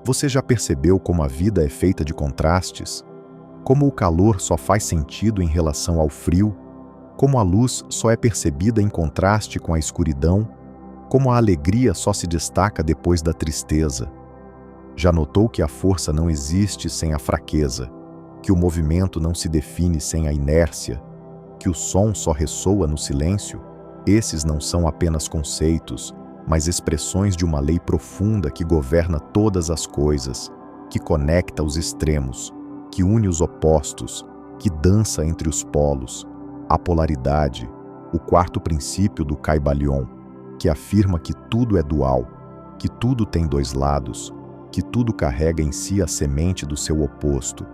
Você já percebeu como a vida é feita de contrastes? Como o calor só faz sentido em relação ao frio? Como a luz só é percebida em contraste com a escuridão? Como a alegria só se destaca depois da tristeza? Já notou que a força não existe sem a fraqueza? Que o movimento não se define sem a inércia? Que o som só ressoa no silêncio? Esses não são apenas conceitos, mas expressões de uma lei profunda que governa todas as coisas, que conecta os extremos, que une os opostos, que dança entre os polos. A polaridade, o quarto princípio do Kybalion, que afirma que tudo é dual, que tudo tem dois lados, que tudo carrega em si a semente do seu oposto.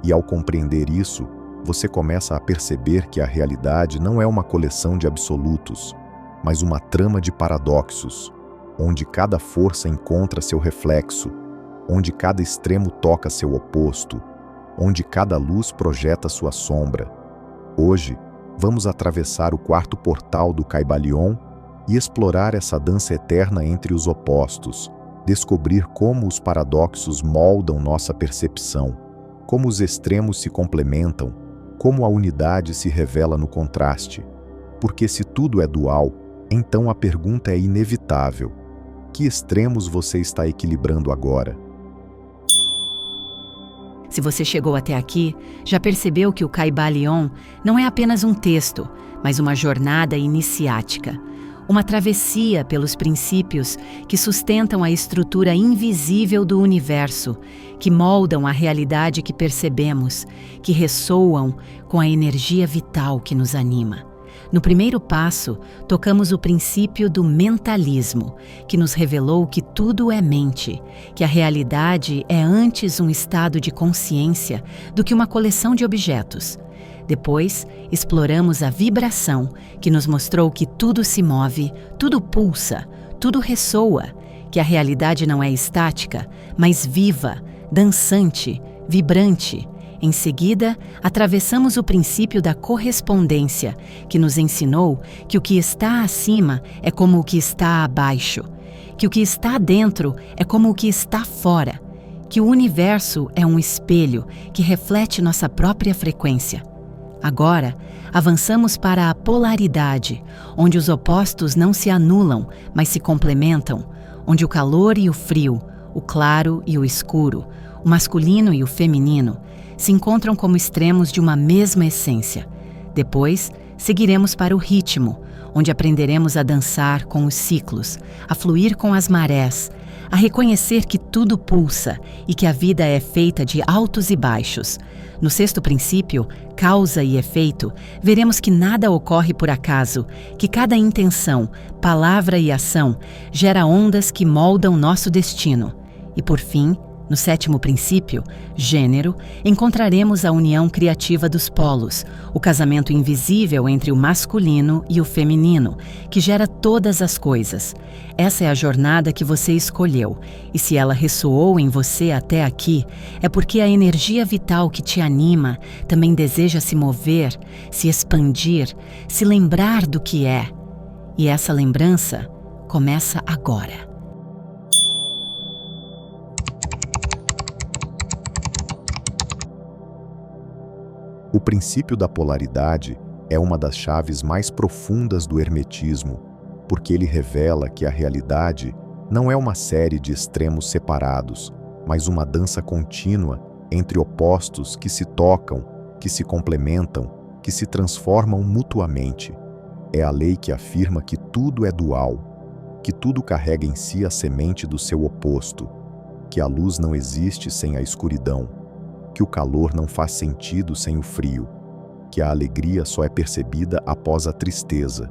E ao compreender isso, você começa a perceber que a realidade não é uma coleção de absolutos, mas uma trama de paradoxos, onde cada força encontra seu reflexo, onde cada extremo toca seu oposto, onde cada luz projeta sua sombra. Hoje, vamos atravessar o quarto portal do Kybalion e explorar essa dança eterna entre os opostos, descobrir como os paradoxos moldam nossa percepção, como os extremos se complementam, como a unidade se revela no contraste. Porque se tudo é dual, então a pergunta é inevitável: que extremos você está equilibrando agora? Se você chegou até aqui, já percebeu que o Kybalion não é apenas um texto, mas uma jornada iniciática. Uma travessia pelos princípios que sustentam a estrutura invisível do universo, que moldam a realidade que percebemos, que ressoam com a energia vital que nos anima. No primeiro passo, tocamos o princípio do mentalismo, que nos revelou que tudo é mente, que a realidade é antes um estado de consciência do que uma coleção de objetos. Depois, exploramos a vibração, que nos mostrou que tudo se move, tudo pulsa, tudo ressoa, que a realidade não é estática, mas viva, dançante, vibrante. Em seguida, atravessamos o princípio da correspondência, que nos ensinou que o que está acima é como o que está abaixo, que o que está dentro é como o que está fora, que o universo é um espelho que reflete nossa própria frequência. Agora, avançamos para a polaridade, onde os opostos não se anulam, mas se complementam, onde o calor e o frio, o claro e o escuro, o masculino e o feminino, se encontram como extremos de uma mesma essência. Depois, seguiremos para o ritmo, onde aprenderemos a dançar com os ciclos, a fluir com as marés, a reconhecer que tudo pulsa e que a vida é feita de altos e baixos. No sexto princípio, causa e efeito, veremos que nada ocorre por acaso, que cada intenção, palavra e ação gera ondas que moldam nosso destino. E por fim, no sétimo princípio, gênero, encontraremos a união criativa dos polos, o casamento invisível entre o masculino e o feminino, que gera todas as coisas. Essa é a jornada que você escolheu, e se ela ressoou em você até aqui, é porque a energia vital que te anima também deseja se mover, se expandir, se lembrar do que é. E essa lembrança começa agora. O princípio da polaridade é uma das chaves mais profundas do hermetismo, porque ele revela que a realidade não é uma série de extremos separados, mas uma dança contínua entre opostos que se tocam, que se complementam, que se transformam mutuamente. É a lei que afirma que tudo é dual, que tudo carrega em si a semente do seu oposto, que a luz não existe sem a escuridão, que o calor não faz sentido sem o frio, que a alegria só é percebida após a tristeza.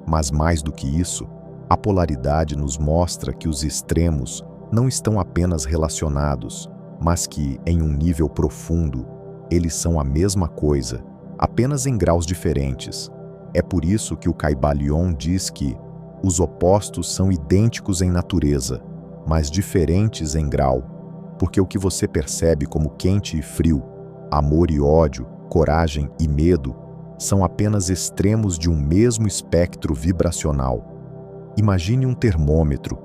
Mas mais do que isso, a polaridade nos mostra que os extremos não estão apenas relacionados, mas que, em um nível profundo, eles são a mesma coisa, apenas em graus diferentes. É por isso que o Kybalion diz que os opostos são idênticos em natureza, mas diferentes em grau. Porque o que você percebe como quente e frio, amor e ódio, coragem e medo, são apenas extremos de um mesmo espectro vibracional. Imagine um termômetro.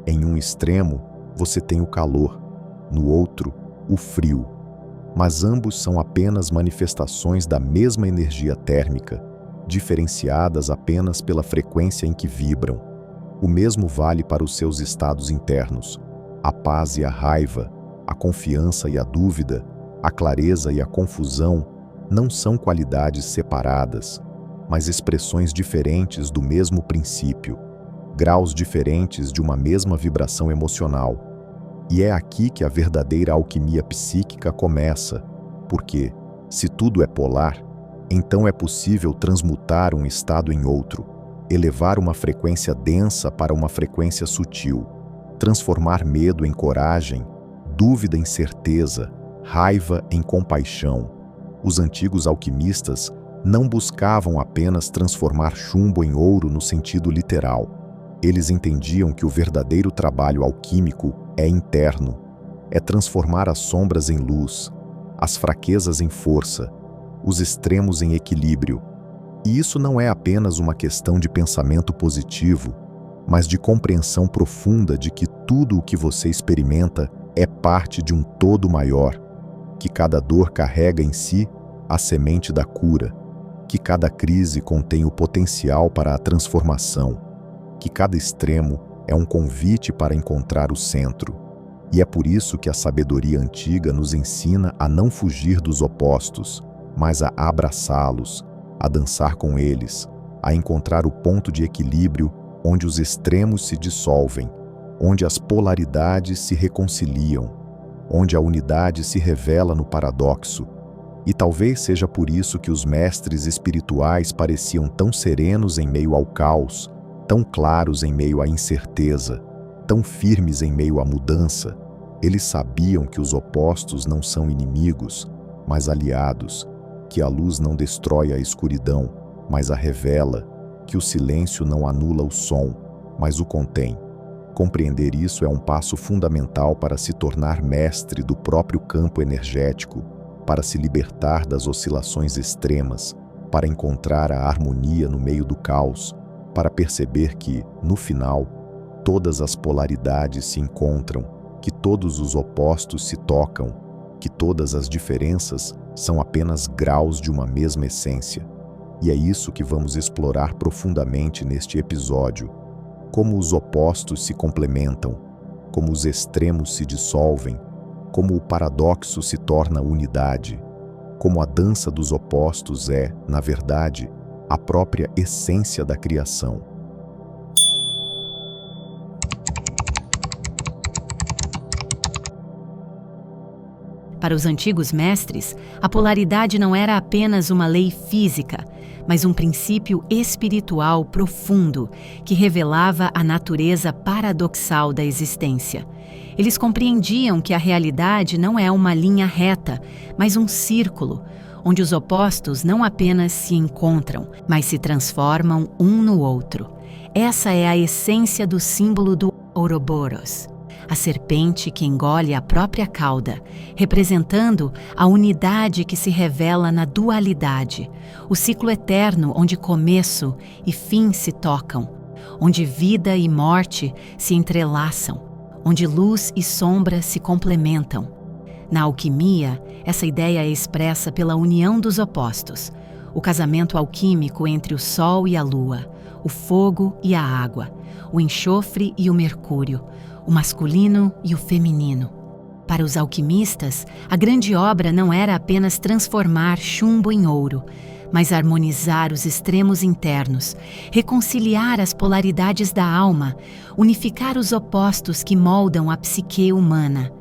Em um extremo, você tem o calor. no outro, o frio. Mas ambos são apenas manifestações da mesma energia térmica, diferenciadas apenas pela frequência em que vibram. O mesmo vale para os seus estados internos: a paz e a raiva, a confiança e a dúvida, a clareza e a confusão não são qualidades separadas, mas expressões diferentes do mesmo princípio, graus diferentes de uma mesma vibração emocional. E é aqui que a verdadeira alquimia psíquica começa, porque, se tudo é polar, então é possível transmutar um estado em outro, elevar uma frequência densa para uma frequência sutil, transformar medo em coragem, dúvida em certeza, raiva em compaixão. Os antigos alquimistas não buscavam apenas transformar chumbo em ouro no sentido literal. Eles entendiam que o verdadeiro trabalho alquímico é interno, é transformar as sombras em luz, as fraquezas em força, os extremos em equilíbrio. E isso não é apenas uma questão de pensamento positivo, mas de compreensão profunda de que tudo o que você experimenta é parte de um todo maior, que cada dor carrega em si a semente da cura, que cada crise contém o potencial para a transformação, que cada extremo é um convite para encontrar o centro. E é por isso que a sabedoria antiga nos ensina a não fugir dos opostos, mas a abraçá-los, a dançar com eles, a encontrar o ponto de equilíbrio onde os extremos se dissolvem, onde as polaridades se reconciliam, onde a unidade se revela no paradoxo. E talvez seja por isso que os mestres espirituais pareciam tão serenos em meio ao caos, tão claros em meio à incerteza, tão firmes em meio à mudança. Eles sabiam que os opostos não são inimigos, mas aliados, que a luz não destrói a escuridão, mas a revela, que o silêncio não anula o som, mas o contém. Compreender isso é um passo fundamental para se tornar mestre do próprio campo energético, para se libertar das oscilações extremas, para encontrar a harmonia no meio do caos, para perceber que, no final, todas as polaridades se encontram, que todos os opostos se tocam, que todas as diferenças são apenas graus de uma mesma essência. E é isso que vamos explorar profundamente neste episódio: como os opostos se complementam, como os extremos se dissolvem, como o paradoxo se torna unidade, como a dança dos opostos é, na verdade, a própria essência da criação. Para os antigos mestres, a polaridade não era apenas uma lei física, mas um princípio espiritual profundo que revelava a natureza paradoxal da existência. Eles compreendiam que a realidade não é uma linha reta, mas um círculo, onde os opostos não apenas se encontram, mas se transformam um no outro. Essa é a essência do símbolo do Ouroboros, a serpente que engole a própria cauda, representando a unidade que se revela na dualidade, o ciclo eterno onde começo e fim se tocam, onde vida e morte se entrelaçam, onde luz e sombra se complementam. Na alquimia, essa ideia é expressa pela união dos opostos, o casamento alquímico entre o Sol e a Lua, o fogo e a água, o enxofre e o mercúrio, o masculino e o feminino. Para os alquimistas, a grande obra não era apenas transformar chumbo em ouro, mas harmonizar os extremos internos, reconciliar as polaridades da alma, unificar os opostos que moldam a psique humana.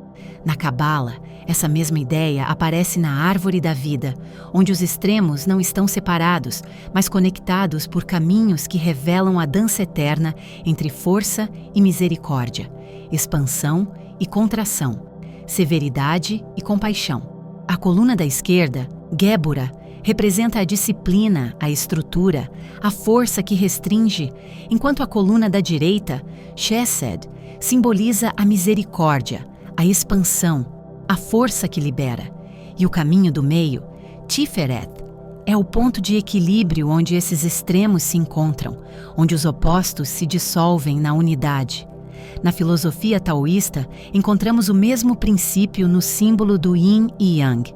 Na Cabala, essa mesma ideia aparece na árvore da vida, onde os extremos não estão separados, mas conectados por caminhos que revelam a dança eterna entre força e misericórdia, expansão e contração, severidade e compaixão. A coluna da esquerda, Gébora, representa a disciplina, a estrutura, a força que restringe, enquanto a coluna da direita, Chesed, simboliza a misericórdia, a expansão, a força que libera. E o caminho do meio, Tiferet, é o ponto de equilíbrio onde esses extremos se encontram, onde os opostos se dissolvem na unidade. Na filosofia taoísta, encontramos o mesmo princípio no símbolo do Yin e Yang,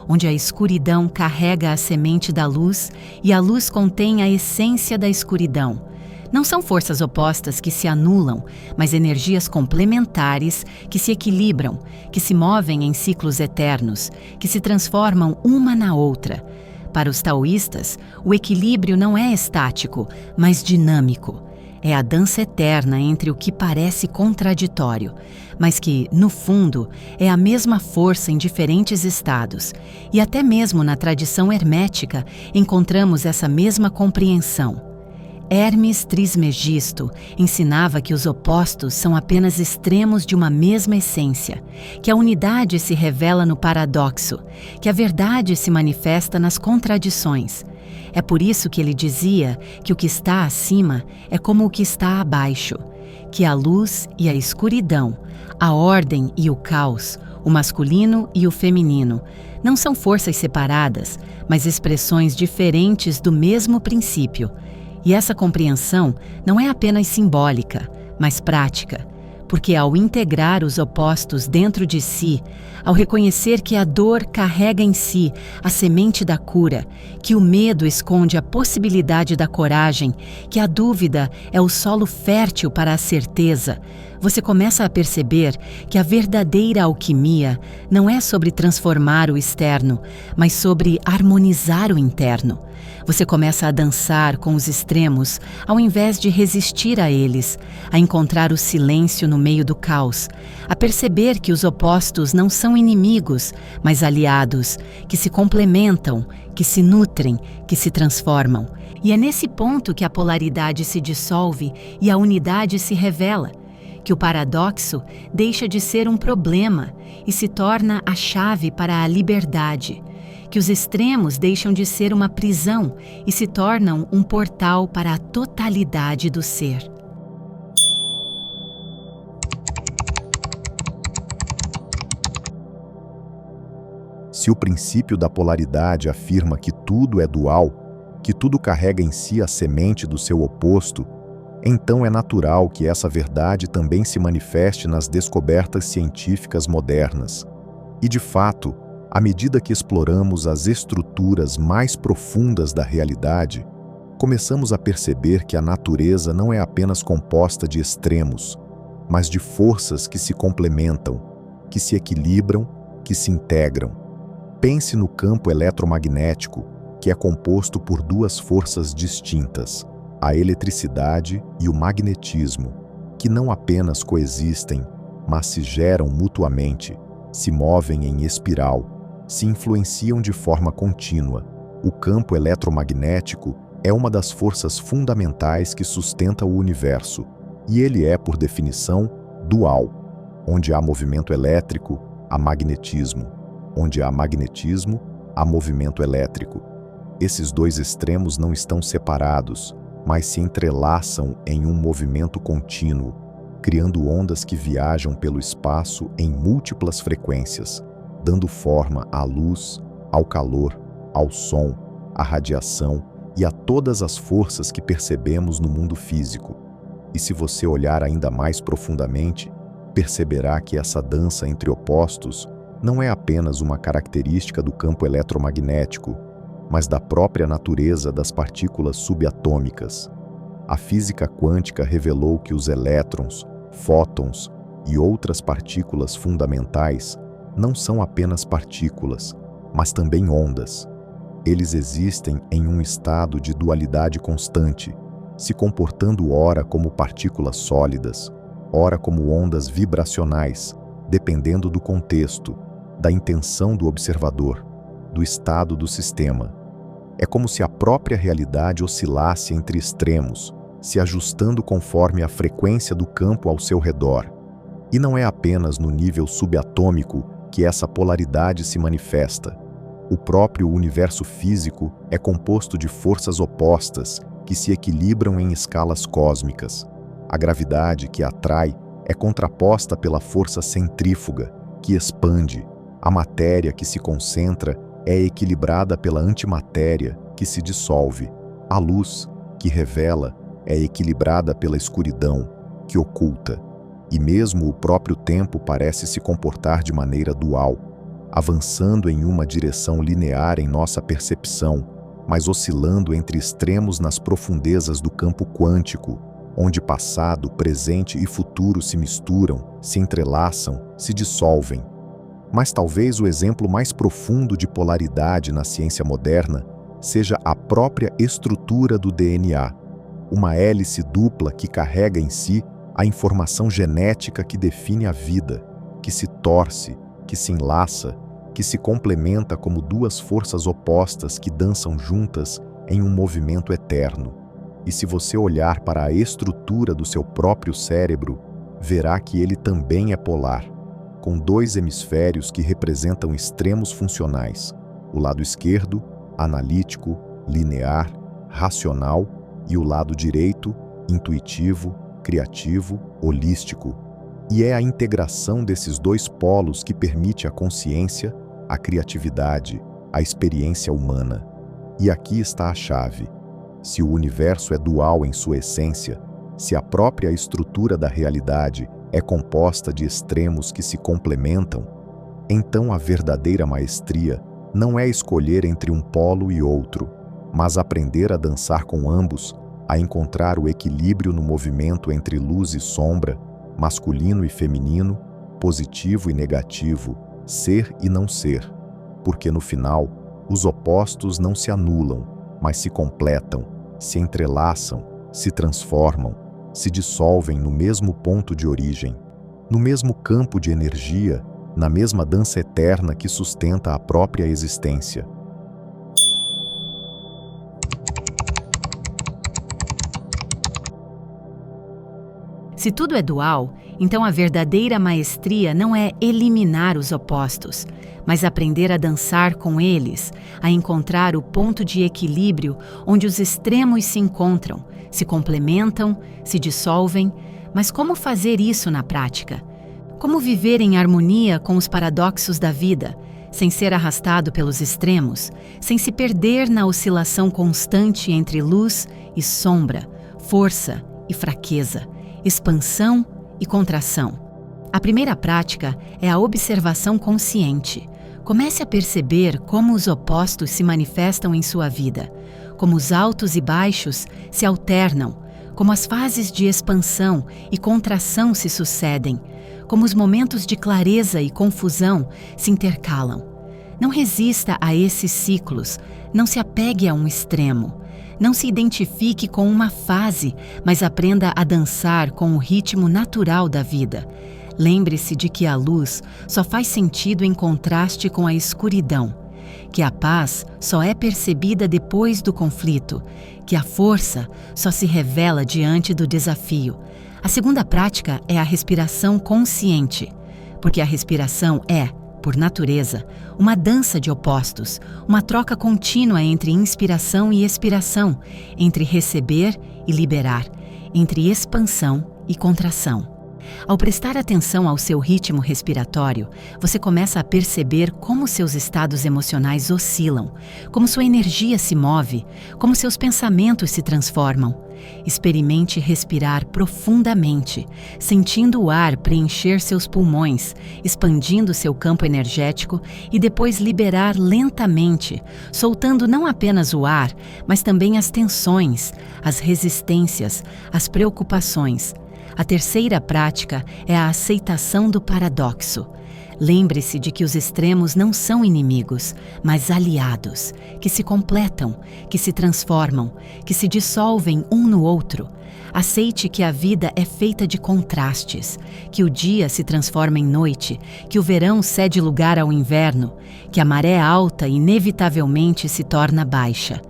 onde a escuridão carrega a semente da luz e a luz contém a essência da escuridão. Não são forças opostas que se anulam, mas energias complementares que se equilibram, que se movem em ciclos eternos, que se transformam uma na outra. Para os taoístas, o equilíbrio não é estático, mas dinâmico. É a dança eterna entre o que parece contraditório, mas que, no fundo, é a mesma força em diferentes estados. E até mesmo na tradição hermética encontramos essa mesma compreensão. Hermes Trismegisto ensinava que os opostos são apenas extremos de uma mesma essência, que a unidade se revela no paradoxo, que a verdade se manifesta nas contradições. É por isso que ele dizia que o que está acima é como o que está abaixo, que a luz e a escuridão, a ordem e o caos, o masculino e o feminino, não são forças separadas, mas expressões diferentes do mesmo princípio. E essa compreensão não é apenas simbólica, mas prática, porque ao integrar os opostos dentro de si, ao reconhecer que a dor carrega em si a semente da cura, que o medo esconde a possibilidade da coragem, que a dúvida é o solo fértil para a certeza, você começa a perceber que a verdadeira alquimia não é sobre transformar o externo, mas sobre harmonizar o interno. Você começa a dançar com os extremos, ao invés de resistir a eles, a encontrar o silêncio no meio do caos, a perceber que os opostos não são inimigos, mas aliados, que se complementam, que se nutrem, que se transformam. E é nesse ponto que a polaridade se dissolve e a unidade se revela, que o paradoxo deixa de ser um problema e se torna a chave para a liberdade, que os extremos deixam de ser uma prisão e se tornam um portal para a totalidade do ser. Se o princípio da polaridade afirma que tudo é dual, que tudo carrega em si a semente do seu oposto, então é natural que essa verdade também se manifeste nas descobertas científicas modernas. E, de fato, à medida que exploramos as estruturas mais profundas da realidade, começamos a perceber que a natureza não é apenas composta de extremos, mas de forças que se complementam, que se equilibram, que se integram. Pense no campo eletromagnético, que é composto por duas forças distintas, a eletricidade e o magnetismo, que não apenas coexistem, mas se geram mutuamente, se movem em espiral, se influenciam de forma contínua. O campo eletromagnético é uma das forças fundamentais que sustenta o universo, e ele é, por definição, dual. Onde há movimento elétrico, há magnetismo. Onde há magnetismo, há movimento elétrico. Esses dois extremos não estão separados, mas se entrelaçam em um movimento contínuo, criando ondas que viajam pelo espaço em múltiplas frequências, dando forma à luz, ao calor, ao som, à radiação e a todas as forças que percebemos no mundo físico. E se você olhar ainda mais profundamente, perceberá que essa dança entre opostos não é apenas uma característica do campo eletromagnético, mas da própria natureza das partículas subatômicas. A física quântica revelou que os elétrons, fótons e outras partículas fundamentais não são apenas partículas, mas também ondas. Eles existem em um estado de dualidade constante, se comportando ora como partículas sólidas, ora como ondas vibracionais, dependendo do contexto, da intenção do observador, do estado do sistema. É como se a própria realidade oscilasse entre extremos, se ajustando conforme a frequência do campo ao seu redor. E não é apenas no nível subatômico que essa polaridade se manifesta. O próprio universo físico é composto de forças opostas que se equilibram em escalas cósmicas. A gravidade que atrai é contraposta pela força centrífuga, que expande. A matéria que se concentra é equilibrada pela antimatéria, que se dissolve. A luz, que revela, é equilibrada pela escuridão, que oculta. e mesmo o próprio tempo parece se comportar de maneira dual, avançando em uma direção linear em nossa percepção, mas oscilando entre extremos nas profundezas do campo quântico, onde passado, presente e futuro se misturam, se entrelaçam, se dissolvem. Mas talvez o exemplo mais profundo de polaridade na ciência moderna seja a própria estrutura do DNA, uma hélice dupla que carrega em si a informação genética que define a vida, que se torce, que se enlaça, que se complementa como duas forças opostas que dançam juntas em um movimento eterno. E se você olhar para a estrutura do seu próprio cérebro, verá que ele também é polar, com dois hemisférios que representam extremos funcionais: o lado esquerdo, analítico, linear, racional, e o lado direito, intuitivo, criativo, holístico. E é a integração desses dois polos que permite a consciência, a criatividade, a experiência humana. E aqui está a chave. Se o universo é dual em sua essência, se a própria estrutura da realidade é composta de extremos que se complementam, então a verdadeira maestria não é escolher entre um polo e outro, mas aprender a dançar com ambos, a encontrar o equilíbrio no movimento entre luz e sombra, masculino e feminino, positivo e negativo, ser e não ser, porque no final, os opostos não se anulam, mas se completam, se entrelaçam, se transformam, se dissolvem no mesmo ponto de origem, no mesmo campo de energia, na mesma dança eterna que sustenta a própria existência. Se tudo é dual, então a verdadeira maestria não é eliminar os opostos, mas aprender a dançar com eles, a encontrar o ponto de equilíbrio onde os extremos se encontram, se complementam, se dissolvem. Mas como fazer isso na prática? Como viver em harmonia com os paradoxos da vida, sem ser arrastado pelos extremos, sem se perder na oscilação constante entre luz e sombra, força e fraqueza, expansão e contração? A primeira prática é a observação consciente. Comece a perceber como os opostos se manifestam em sua vida, como os altos e baixos se alternam, como as fases de expansão e contração se sucedem, como os momentos de clareza e confusão se intercalam. Não resista a esses ciclos, não se apegue a um extremo. Não se identifique com uma fase, mas aprenda a dançar com o ritmo natural da vida. Lembre-se de que a luz só faz sentido em contraste com a escuridão, que a paz só é percebida depois do conflito, que a força só se revela diante do desafio. A segunda prática é a respiração consciente, porque a respiração é, por natureza, uma dança de opostos, uma troca contínua entre inspiração e expiração, entre receber e liberar, entre expansão e contração. Ao prestar atenção ao seu ritmo respiratório, você começa a perceber como seus estados emocionais oscilam, como sua energia se move, como seus pensamentos se transformam. Experimente respirar profundamente, sentindo o ar preencher seus pulmões, expandindo seu campo energético e depois liberar lentamente, soltando não apenas o ar, mas também as tensões, as resistências, as preocupações. A terceira prática é a aceitação do paradoxo. Lembre-se de que os extremos não são inimigos, mas aliados, que se completam, que se transformam, que se dissolvem um no outro. Aceite que a vida é feita de contrastes, que o dia se transforma em noite, que o verão cede lugar ao inverno, que a maré alta inevitavelmente se torna baixa.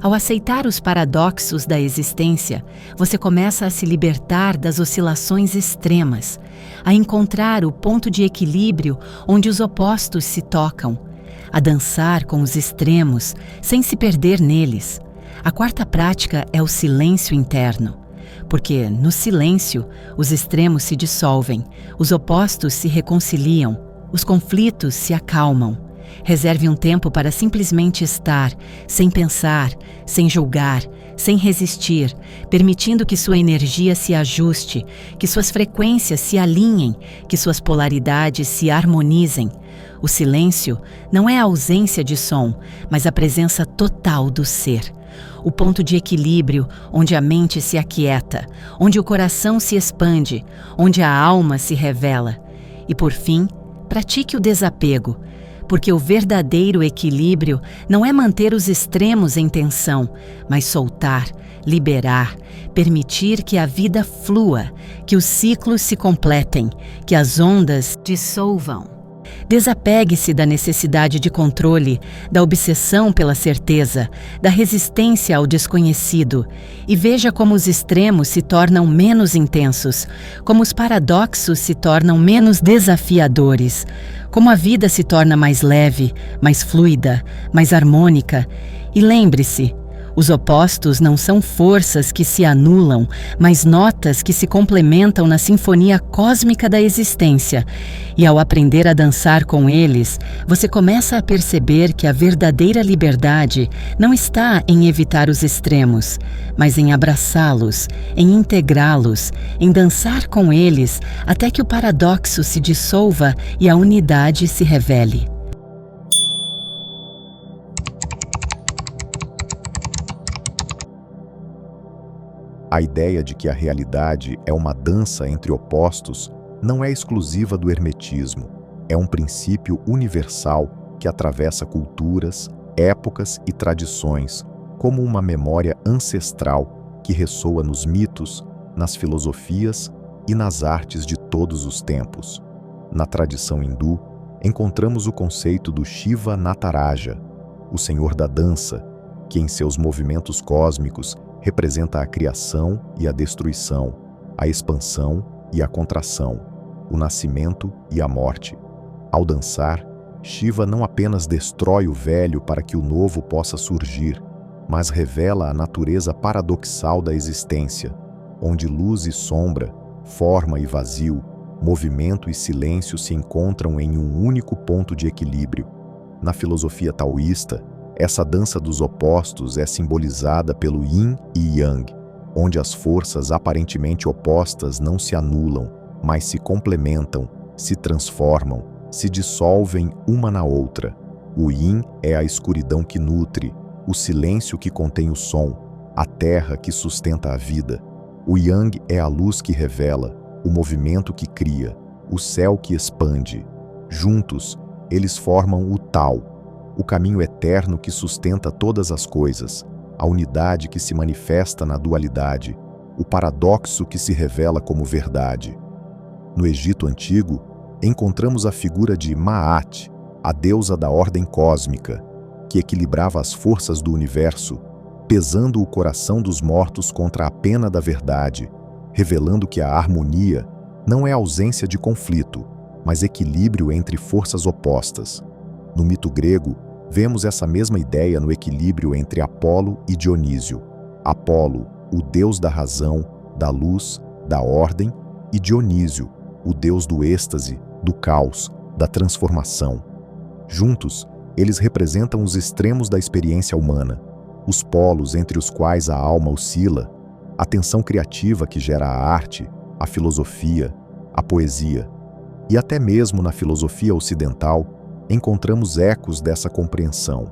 Ao aceitar os paradoxos da existência, você começa a se libertar das oscilações extremas, a encontrar o ponto de equilíbrio onde os opostos se tocam, a dançar com os extremos sem se perder neles. A quarta prática é o silêncio interno, porque no silêncio os extremos se dissolvem, os opostos se reconciliam, os conflitos se acalmam. Reserve um tempo para simplesmente estar, sem pensar, sem julgar, sem resistir, permitindo que sua energia se ajuste, que suas frequências se alinhem, que suas polaridades se harmonizem. O silêncio não é a ausência de som, mas a presença total do ser. O ponto de equilíbrio onde a mente se aquieta, onde o coração se expande, onde a alma se revela. E por fim, pratique o desapego, porque o verdadeiro equilíbrio não é manter os extremos em tensão, mas soltar, liberar, permitir que a vida flua, que os ciclos se completem, que as ondas dissolvam. Desapegue-se da necessidade de controle, da obsessão pela certeza, da resistência ao desconhecido e veja como os extremos se tornam menos intensos, como os paradoxos se tornam menos desafiadores, como a vida se torna mais leve, mais fluida, mais harmônica. E lembre-se, os opostos não são forças que se anulam, mas notas que se complementam na sinfonia cósmica da existência. E ao aprender a dançar com eles, você começa a perceber que a verdadeira liberdade não está em evitar os extremos, mas em abraçá-los, em integrá-los, em dançar com eles até que o paradoxo se dissolva e a unidade se revele. A ideia de que a realidade é uma dança entre opostos não é exclusiva do hermetismo. É um princípio universal que atravessa culturas, épocas e tradições, como uma memória ancestral que ressoa nos mitos, nas filosofias e nas artes de todos os tempos. Na tradição hindu, encontramos o conceito do Shiva Nataraja, o senhor da dança, que em seus movimentos cósmicos representa a criação e a destruição, a expansão e a contração, o nascimento e a morte. Ao dançar, Shiva não apenas destrói o velho para que o novo possa surgir, mas revela a natureza paradoxal da existência, onde luz e sombra, forma e vazio, movimento e silêncio se encontram em um único ponto de equilíbrio. Na filosofia taoísta, essa dança dos opostos é simbolizada pelo Yin e Yang, onde as forças aparentemente opostas não se anulam, mas se complementam, se transformam, se dissolvem uma na outra. O Yin é a escuridão que nutre, o silêncio que contém o som, a terra que sustenta a vida. O Yang é a luz que revela, o movimento que cria, o céu que expande. Juntos, eles formam o Tao, o caminho eterno que sustenta todas as coisas, a unidade que se manifesta na dualidade, o paradoxo que se revela como verdade. No Egito Antigo, encontramos a figura de Maat, a deusa da ordem cósmica, que equilibrava as forças do universo, pesando o coração dos mortos contra a pena da verdade, revelando que a harmonia não é ausência de conflito, mas equilíbrio entre forças opostas. No mito grego, vemos essa mesma ideia no equilíbrio entre Apolo e Dionísio. Apolo, o deus da razão, da luz, da ordem, e Dionísio, o deus do êxtase, do caos, da transformação. Juntos, eles representam os extremos da experiência humana, os polos entre os quais a alma oscila, a tensão criativa que gera a arte, a filosofia, a poesia. E até mesmo na filosofia ocidental, encontramos ecos dessa compreensão.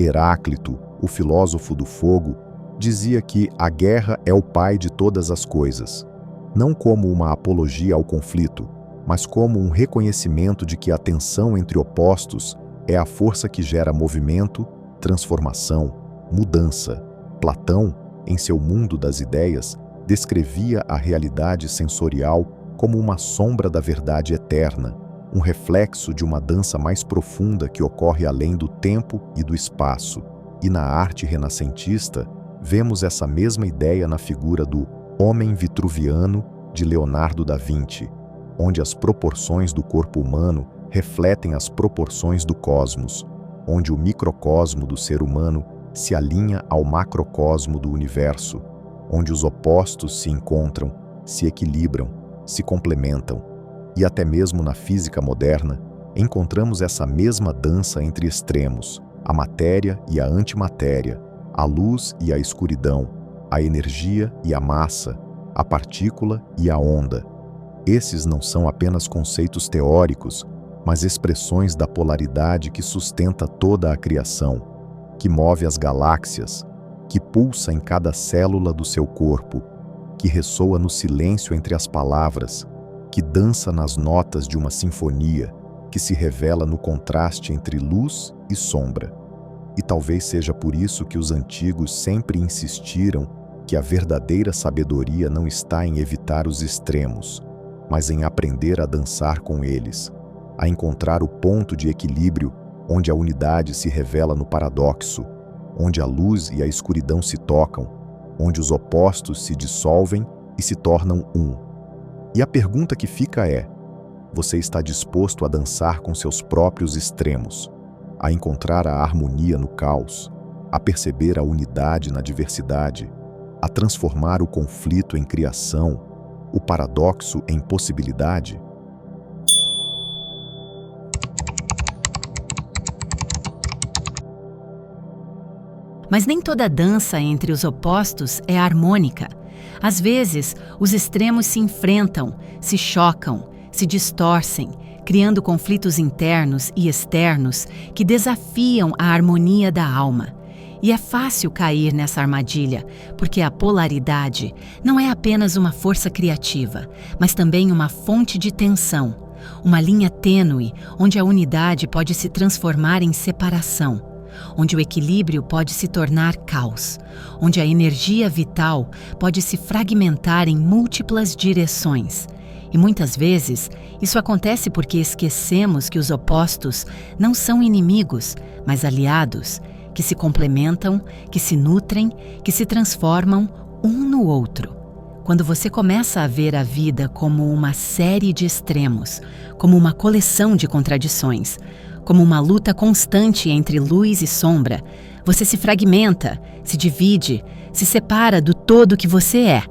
Heráclito, o filósofo do fogo, dizia que a guerra é o pai de todas as coisas, não como uma apologia ao conflito, mas como um reconhecimento de que a tensão entre opostos é a força que gera movimento, transformação, mudança. Platão, em seu Mundo das Ideias, descrevia a realidade sensorial como uma sombra da verdade eterna, um reflexo de uma dança mais profunda que ocorre além do tempo e do espaço. E na arte renascentista, vemos essa mesma ideia na figura do Homem Vitruviano de Leonardo da Vinci, onde as proporções do corpo humano refletem as proporções do cosmos, onde o microcosmo do ser humano se alinha ao macrocosmo do universo, onde os opostos se encontram, se equilibram, se complementam. E até mesmo na física moderna, encontramos essa mesma dança entre extremos, a matéria e a antimatéria, a luz e a escuridão, a energia e a massa, a partícula e a onda. Esses não são apenas conceitos teóricos, mas expressões da polaridade que sustenta toda a criação, que move as galáxias, que pulsa em cada célula do seu corpo, que ressoa no silêncio entre as palavras, que dança nas notas de uma sinfonia, que se revela no contraste entre luz e sombra. E talvez seja por isso que os antigos sempre insistiram que a verdadeira sabedoria não está em evitar os extremos, mas em aprender a dançar com eles, a encontrar o ponto de equilíbrio onde a unidade se revela no paradoxo, onde a luz e a escuridão se tocam, onde os opostos se dissolvem e se tornam um. E a pergunta que fica é: você está disposto a dançar com seus próprios extremos, a encontrar a harmonia no caos, a perceber a unidade na diversidade, a transformar o conflito em criação, o paradoxo em possibilidade? Mas nem toda dança entre os opostos é harmônica. Às vezes, os extremos se enfrentam, se chocam, se distorcem, criando conflitos internos e externos que desafiam a harmonia da alma. E é fácil cair nessa armadilha, porque a polaridade não é apenas uma força criativa, mas também uma fonte de tensão, uma linha tênue onde a unidade pode se transformar em separação, onde o equilíbrio pode se tornar caos, onde a energia vital pode se fragmentar em múltiplas direções. E muitas vezes, isso acontece porque esquecemos que os opostos não são inimigos, mas aliados, que se complementam, que se nutrem, que se transformam um no outro. Quando você começa a ver a vida como uma série de extremos, como uma coleção de contradições, como uma luta constante entre luz e sombra, você se fragmenta, se divide, se separa do todo que você é.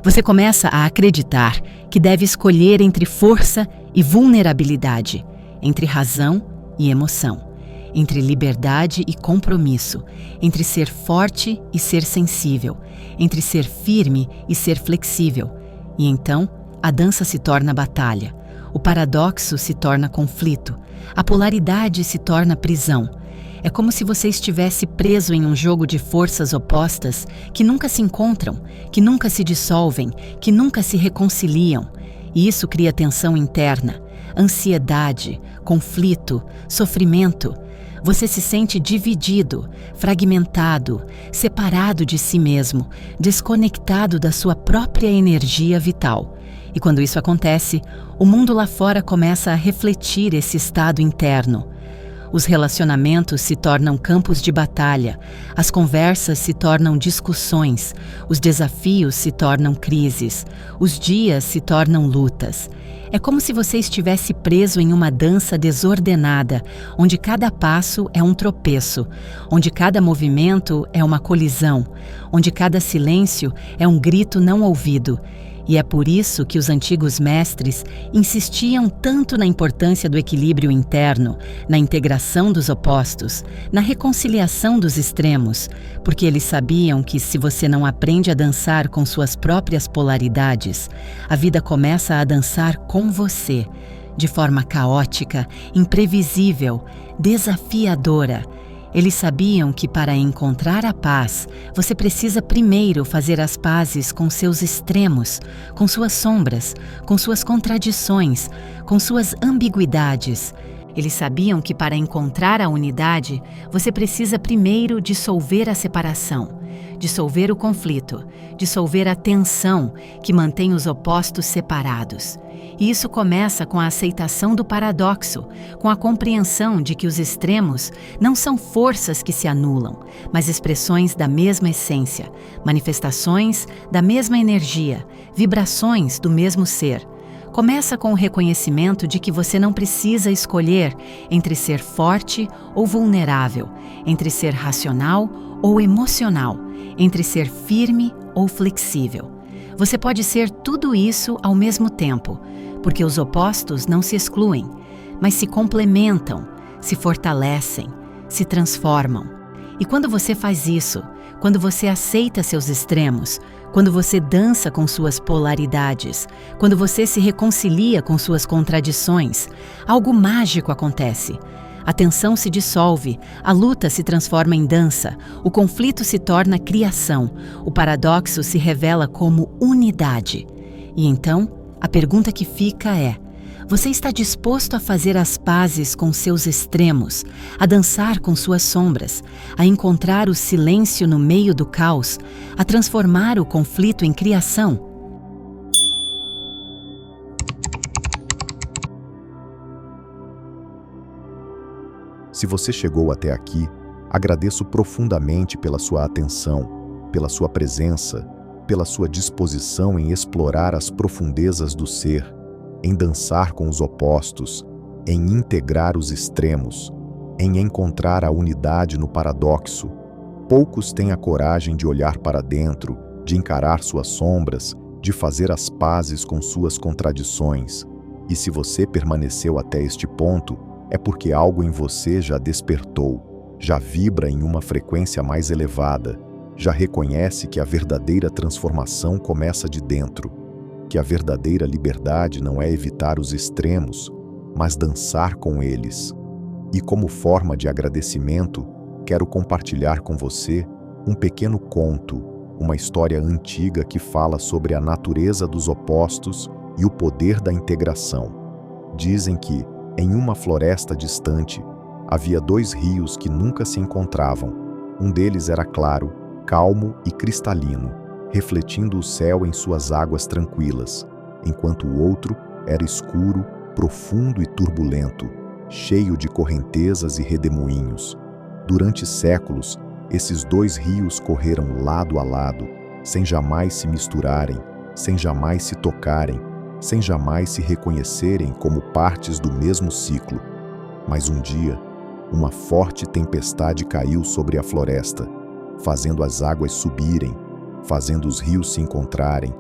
Você começa a acreditar que deve escolher entre força e vulnerabilidade, entre razão e emoção, entre liberdade e compromisso, entre ser forte e ser sensível, entre ser firme e ser flexível. E então, a dança se torna batalha, o paradoxo se torna conflito, a polaridade se torna prisão. É como se você estivesse preso em um jogo de forças opostas que nunca se encontram, que nunca se dissolvem, que nunca se reconciliam. E isso cria tensão interna, ansiedade, conflito, sofrimento. Você se sente dividido, fragmentado, separado de si mesmo, desconectado da sua própria energia vital. E quando isso acontece, o mundo lá fora começa a refletir esse estado interno. Os relacionamentos se tornam campos de batalha, as conversas se tornam discussões, os desafios se tornam crises, os dias se tornam lutas. É como se você estivesse preso em uma dança desordenada, onde cada passo é um tropeço, onde cada movimento é uma colisão, onde cada silêncio é um grito não ouvido. E é por isso que os antigos mestres insistiam tanto na importância do equilíbrio interno, na integração dos opostos, na reconciliação dos extremos, porque eles sabiam que se você não aprende a dançar com suas próprias polaridades, a vida começa a dançar com você, de forma caótica, imprevisível, desafiadora. Eles sabiam que para encontrar a paz, você precisa primeiro fazer as pazes com seus extremos, com suas sombras, com suas contradições, com suas ambiguidades. Eles sabiam que para encontrar a unidade, você precisa primeiro dissolver a separação, dissolver o conflito, dissolver a tensão que mantém os opostos separados. E isso começa com a aceitação do paradoxo, com a compreensão de que os extremos não são forças que se anulam, mas expressões da mesma essência, manifestações da mesma energia, vibrações do mesmo ser. Começa com o reconhecimento de que você não precisa escolher entre ser forte ou vulnerável, entre ser racional ou emocional, entre ser firme ou flexível. Você pode ser tudo isso ao mesmo tempo, porque os opostos não se excluem. mas se complementam, se fortalecem, se transformam. E quando você faz isso, quando você aceita seus extremos, quando você dança com suas polaridades, quando você se reconcilia com suas contradições, algo mágico acontece. A tensão se dissolve, a luta se transforma em dança, o conflito se torna criação, o paradoxo se revela como unidade. E então, a pergunta que fica é: você está disposto a fazer as pazes com seus extremos, a dançar com suas sombras, a encontrar o silêncio no meio do caos, a transformar o conflito em criação? Se você chegou até aqui, agradeço profundamente pela sua atenção, pela sua presença, pela sua disposição em explorar as profundezas do ser, em dançar com os opostos, em integrar os extremos, em encontrar a unidade no paradoxo. Poucos têm a coragem de olhar para dentro, de encarar suas sombras, de fazer as pazes com suas contradições. E se você permaneceu até este ponto, é porque algo em você já despertou, já vibra em uma frequência mais elevada, já reconhece que a verdadeira transformação começa de dentro, que a verdadeira liberdade não é evitar os extremos, mas dançar com eles. E como forma de agradecimento, quero compartilhar com você um pequeno conto, uma história antiga que fala sobre a natureza dos opostos e o poder da integração. Dizem que, em uma floresta distante, havia dois rios que nunca se encontravam. Um deles era claro, calmo e cristalino, refletindo o céu em suas águas tranquilas, enquanto o outro era escuro, profundo e turbulento, cheio de correntezas e redemoinhos. Durante séculos, esses dois rios correram lado a lado, sem jamais se misturarem, sem jamais se tocarem, sem jamais se reconhecerem como partes do mesmo ciclo. Mas um dia, uma forte tempestade caiu sobre a floresta, fazendo as águas subirem, fazendo os rios se encontrarem,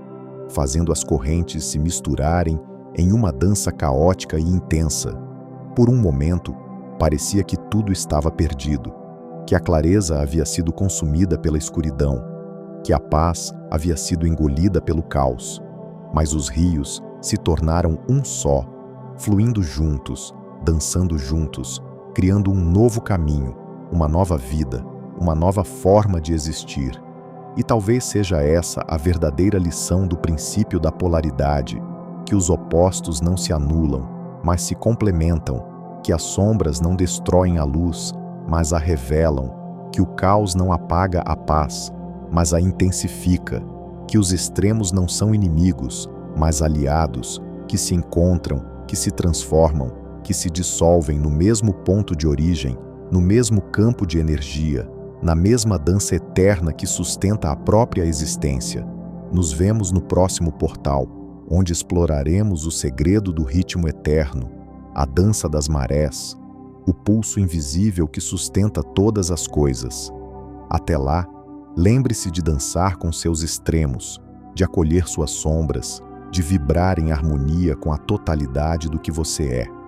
fazendo as correntes se misturarem em uma dança caótica e intensa. Por um momento, parecia que tudo estava perdido, que a clareza havia sido consumida pela escuridão, que a paz havia sido engolida pelo caos. Mas os rios se tornaram um só, fluindo juntos, dançando juntos, criando um novo caminho, uma nova vida, uma nova forma de existir. E talvez seja essa a verdadeira lição do princípio da polaridade, que os opostos não se anulam, mas se complementam, que as sombras não destroem a luz, mas a revelam, que o caos não apaga a paz, mas a intensifica, que os extremos não são inimigos, mas aliados, que se encontram, que se transformam, que se dissolvem no mesmo ponto de origem, no mesmo campo de energia, na mesma dança eterna que sustenta a própria existência. Nos vemos no próximo portal, onde exploraremos o segredo do ritmo eterno, a dança das marés, o pulso invisível que sustenta todas as coisas. Até lá, lembre-se de dançar com seus extremos, de acolher suas sombras, de vibrar em harmonia com a totalidade do que você é.